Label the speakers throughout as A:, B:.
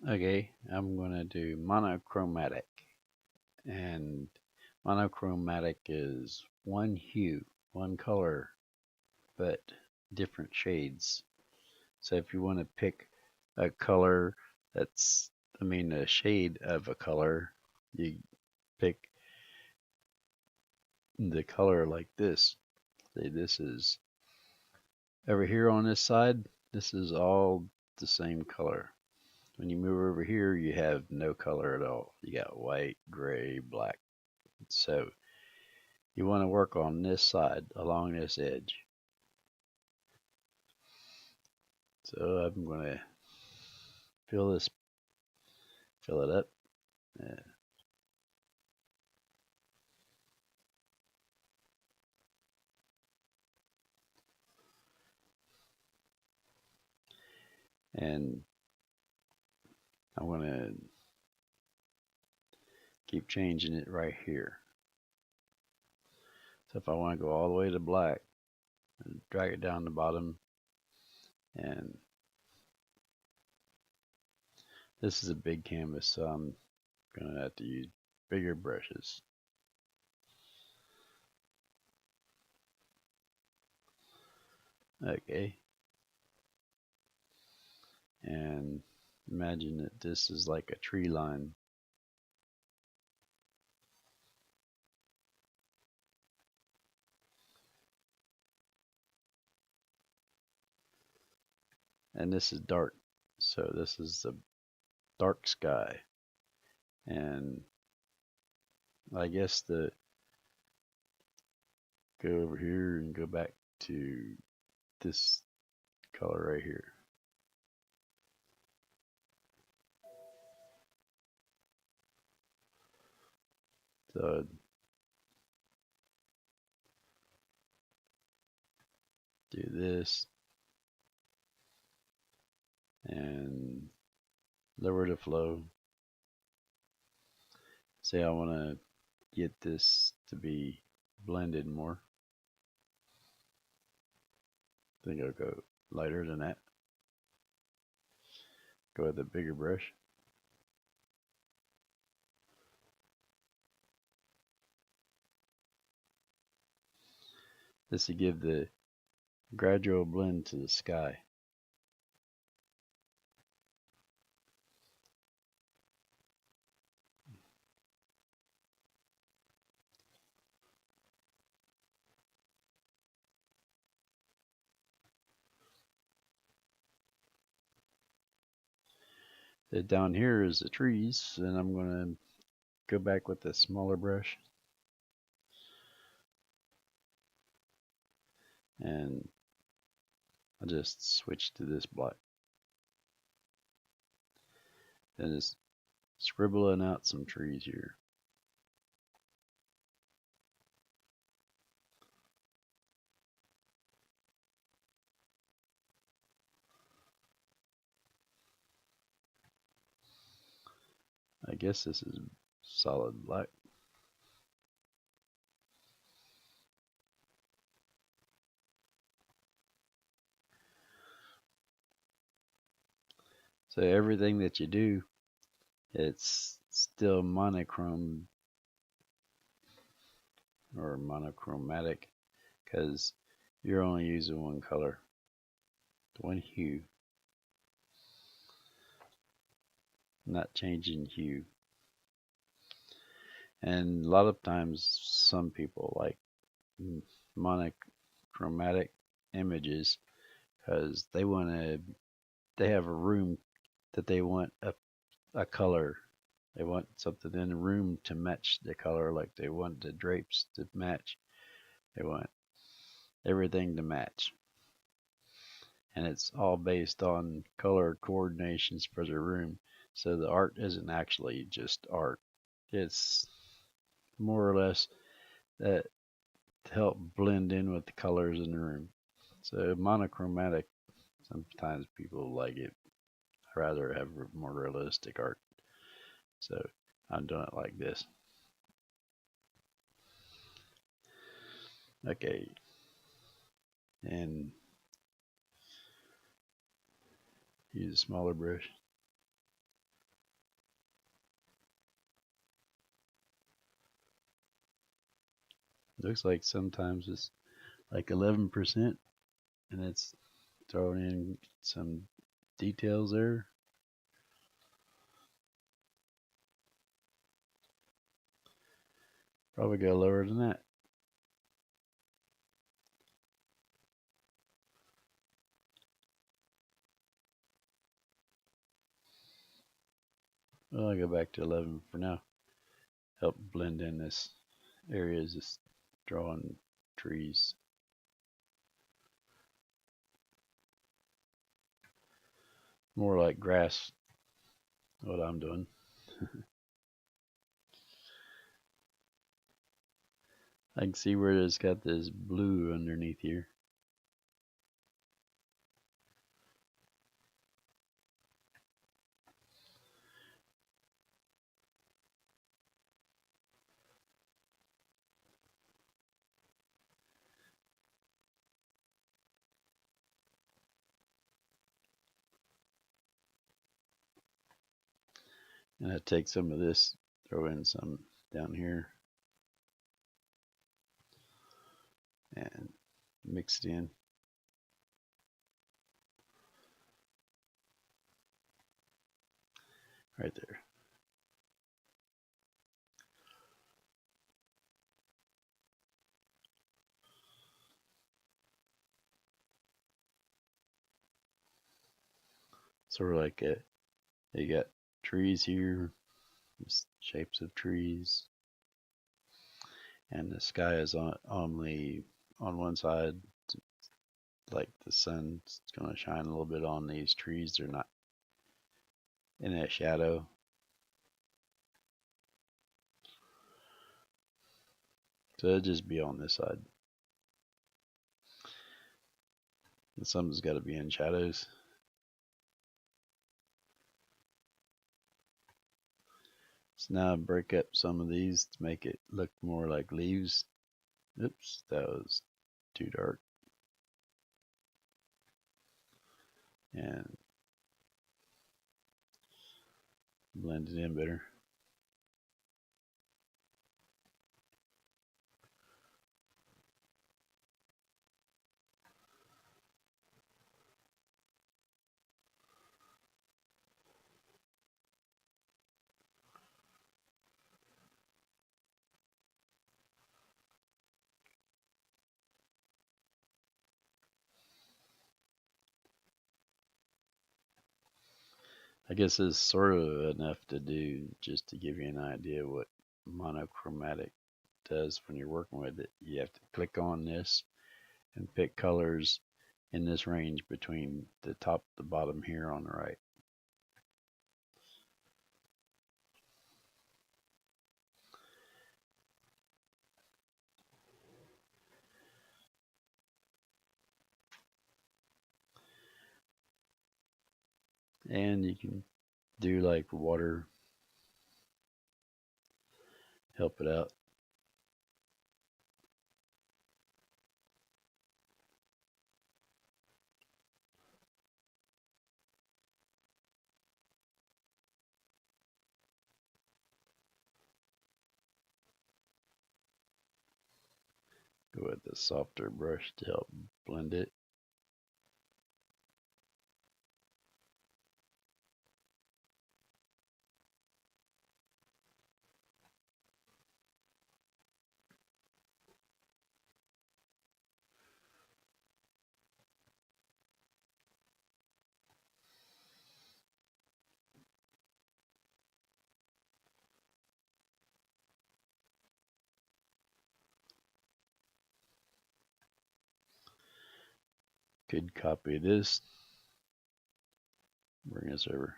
A: Okay, I'm gonna do monochromatic. And monochromatic is one hue, one color, but different shades. So if you want to pick a color that's, a shade of a color, you pick the color like this. Say this is over here on this side, this is all the same color. When you move over here, you have no color at all. You got white, gray, black. So you want to work on this side along this edge. So I'm going to fill this, fill it up. Uh, and I'm going to keep changing it right here. So if I want to go all the way to black, drag it down the bottom, and this is a big canvas, so I'm going to have to use bigger brushes. Okay. And imagine that this is like a tree line. And this is dark. So this is the dark sky. And I guess the go over here and go back to this color right here. So do this and lower the flow. Say I want to get this to be blended more. I think I'll go lighter than that. Go with a bigger brush. This to give the gradual blend to the sky. Down here is the trees, and I'm going to go back with a smaller brush and I just switch to this black. Then just scribbling out some trees here. I guess this is solid black. So everything that you do, it's still monochrome or monochromatic because you're only using one color, one hue, not changing hue. And a lot of times, some people like monochromatic images because they have a room that they want a color. They want something in the room to match the color, like they want the drapes to match. They want everything to match. And it's all based on color coordinations for the room. So the art isn't actually just art. It's more or less that to help blend in with the colors in the room. So monochromatic, sometimes people like it. I rather have more realistic art. So I'm doing it like this. Okay. And use a smaller brush. Looks like sometimes it's like 11%, and it's throwing in some details there. Probably go lower than that. Well, I'll go back to 11 for now. Help blend in this area is just drawing trees. More like grass, what I'm doing. I can see where it's got this blue underneath here. And I take some of this, throw in some down here, and mix it in. Right there. Sort of like you got trees here, just shapes of trees, and the sky is on one side, like the sun's going to shine a little bit on these trees. They're not in that shadow. So it'll just be on this side. And some's got to be in shadows. So now I break up some of these to make it look more like leaves. Oops, that was too dark. And blend it in better. I guess it's sort of enough to do just to give you an idea what monochromatic does when you're working with it. You have to click on this and pick colors in this range between the top to the bottom here on the right. And you can do like water, help it out. Go with the softer brush to help blend it. Could copy this, bring this over.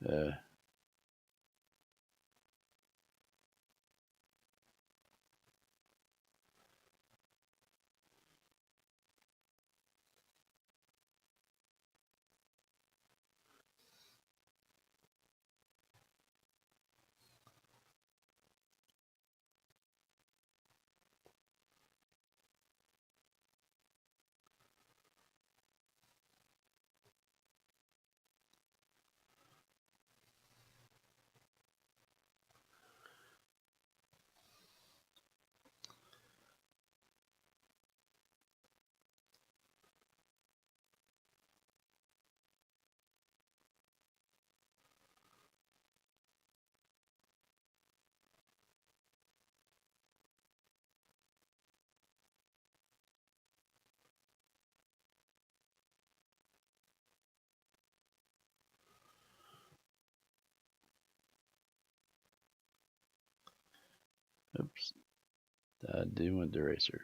A: Uh, Oops, I didn't want the eraser.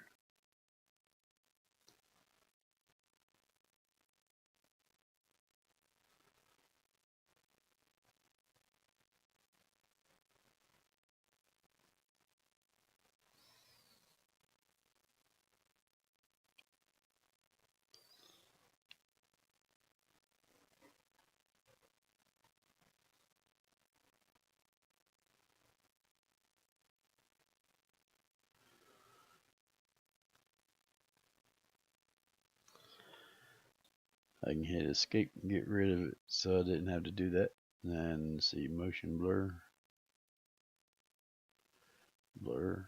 A: I can hit escape and get rid of it so I didn't have to do that. And see motion blur, blur,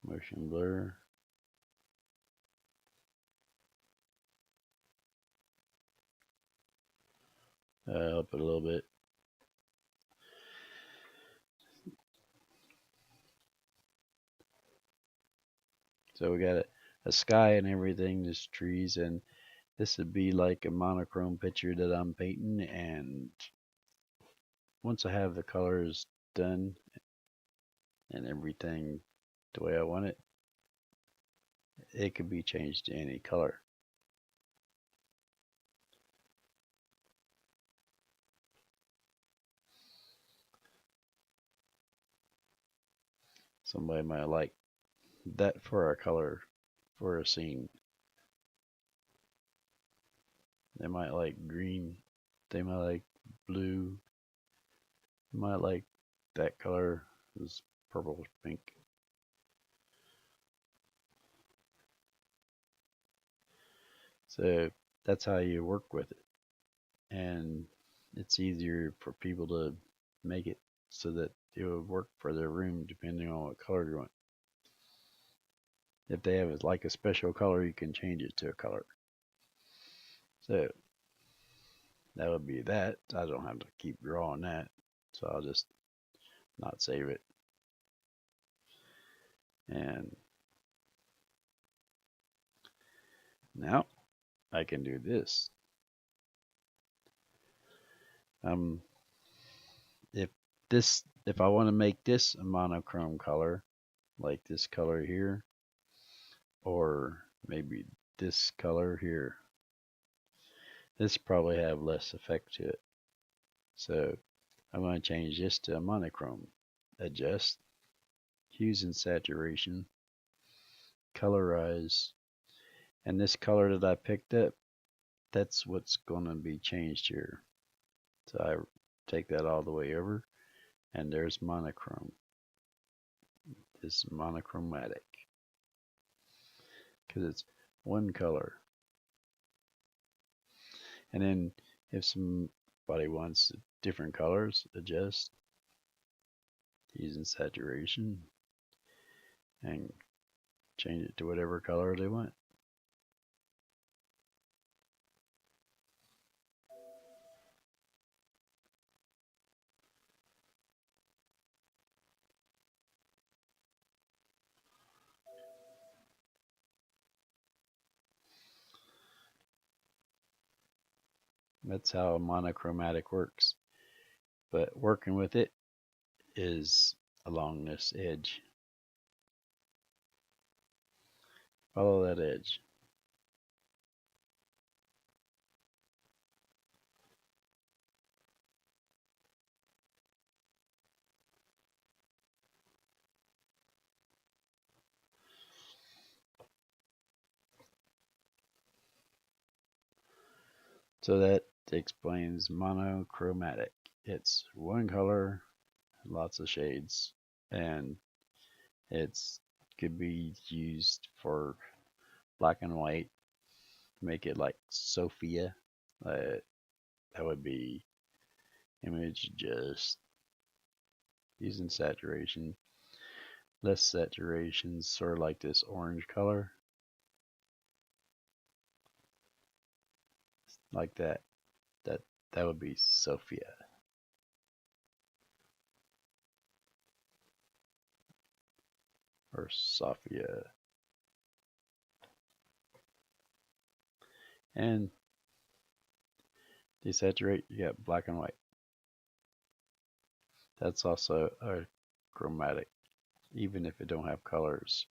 A: motion blur. Up it a little bit. So we got a sky and everything, just trees, and this would be like a monochrome picture that I'm painting. And once I have the colors done and everything the way I want it, it could be changed to any color. Somebody might like that for a color for a scene. They might like green. They might like blue. They might like that color is purple pink. So that's how you work with it. And it's easier for people to make it so that it would work for their room depending on what color you want. If they have like a special color, you can change it to a color. So that would be that. I don't have to keep drawing that. So I'll just not save it. And now I can do this. Um, if if I want to make this a monochrome color, like this color here, or maybe this color here, this probably have less effect to it. So I'm going to change this to a monochrome. Adjust, hues and saturation, colorize, and this color that I picked up, that's what's going to be changed here. So I take that all the way over, and there's monochrome. This is monochromatic because it's one color. And then if somebody wants different colors, adjust, using saturation, and change it to whatever color they want. That's how monochromatic works. But working with it is along this edge. Follow that edge. So that explains monochromatic. It's one color, lots of shades, and it's could be used for black and white. Make it like Sophia. Uh, that would be image just using saturation. Less saturation, sort of like this orange color, like that. That that would be Sophia or Sophia. And desaturate, you got black and white. That's also a monochromatic, even if it don't have colors.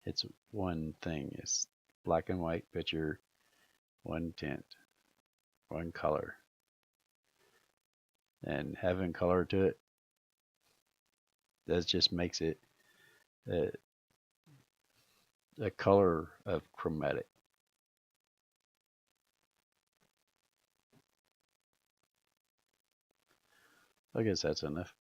A: It's one thing. It's black and white picture, one tint, one color. And having color to it, that just makes it a, a color of chromatic. I guess that's enough.